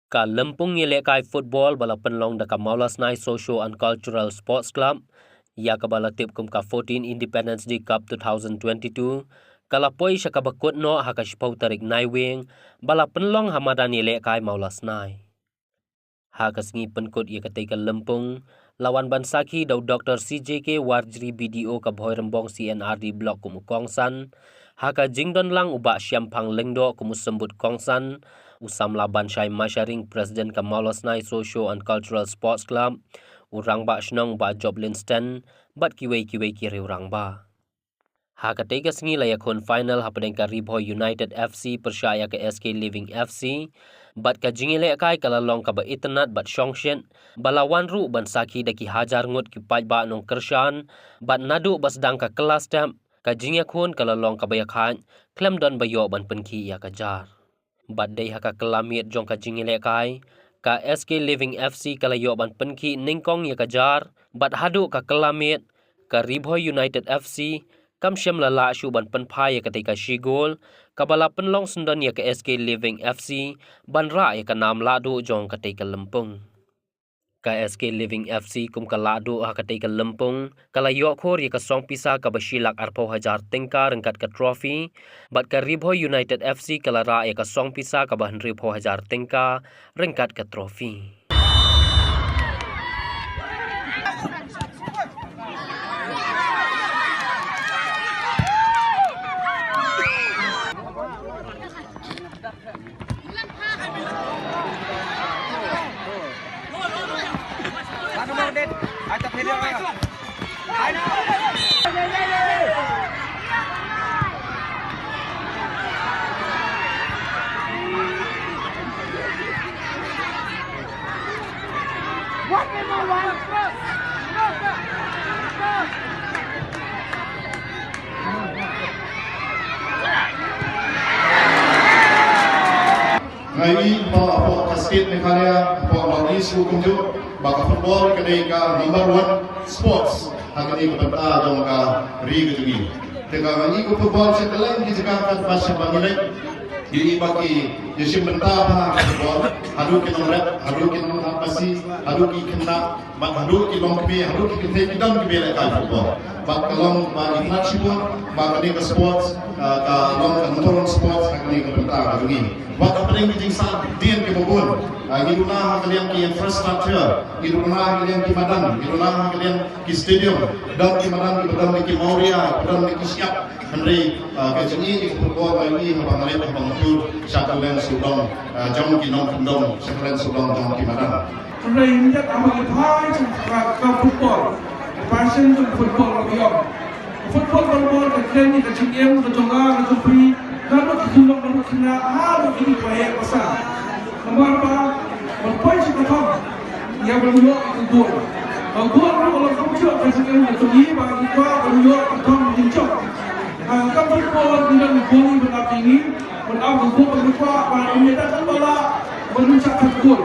Ka Lempung Yelekai Football bala penlong da ka Maulas Nai Social and Cultural Sports Club ya ka bala tip kum ka 14 Independence Day Cup 2022 kala poi sya ka bakut no ha ka shpau tarik nai wing bala penlong Hamadan Yelekai Maulas Nai ha ka sngi penkut ya ka ka Lempung lawan bansaki dau Dr. CJK Warjri BDO ka Bhoi Rembong CNRD Blok kum Kongsan ha ka jingdon lang uba Syampang Lengdo kum sembut Kongsan usam laban syai masyaring Presiden ka Maulas Nai Social and Cultural Sports Club urang ba shnong ba Joblin Stand bat kiwei kiri urang ba ha ka tega sngi la yakon final ha padeng ka Ribhoi United FC persyaya ke SK Living FC bat ka jingile kai kala long ka ba internet bat shongshen balawan ru ban saki daki hajar ngut ki paj ba nong kershan bat nadu bas dang ka kelas tam ka jingya khon kala long ka ba yakhan klem don ba yo ban penki ya ka jar bat dei ha ka kelamiet jong ka jingile kai ka SK Living FC kala yo ban penki ningkong ya ka jar bat hadu ka kelamiet ka Ribhoi United FC kam syam lala shu ban penpai ya ketika shigol kabala penlong sundan ya ke SK Living FC ban ra ya ka nam ladu jong ketika Lempung ka SK Living FC kum ka ladu ha ketika Lempung kala yo khor ya ka song pisa ka bashilak arpo hajar tingka rengkat ka trophy bat ka Ribhoi United FC kala ra ya ka song pisa ka ban ribho hajar tingka rengkat ka trophy Ngày ini apa kasket Meghalaya apa bagi suku kunjuk baka football kedai ka number 1 sports hakani ka bata dong ka ri gejungi tega ngani ko football sa kalang di Jakarta pasal bangilai ini bagi yesim benta ha football hadu ki nomret hadu ki nom apasi hadu ki kena mak hadu ki long kebe hadu ki kete kidam kebe la ka football bak kalong ba inflatipun ba kani ka sports ka long ka motoron sports hakani ka benta gejungi Waktu paling penting saat dia ke Bogor, gimana kalian ke infrastruktur, gimana kalian ke Madan, gimana kalian ke stadium, dan ke Madan, dan ke Mauria, dan ke siap Henry kejeni di Bogor ini abang Alep abang Tur, syakalen Sudong, jom ke Nong Kendong, syakalen Sudong jom ke Madan. Henry ini tak amat hai ke football, passion untuk football lagi om. Football kekini kecil ke Jonga ke Jepri. Kalau kita nak kena harus ini proyek besar. Kenapa? Berpoin sekolah yang bermula itu gol. Gol kalau kamu cuba presiden itu ini bagi kita bermula atau menjauh. Kamu football dengan gol berapa ini? Berapa gol berapa? Pada ini tak bola bermuncak gol.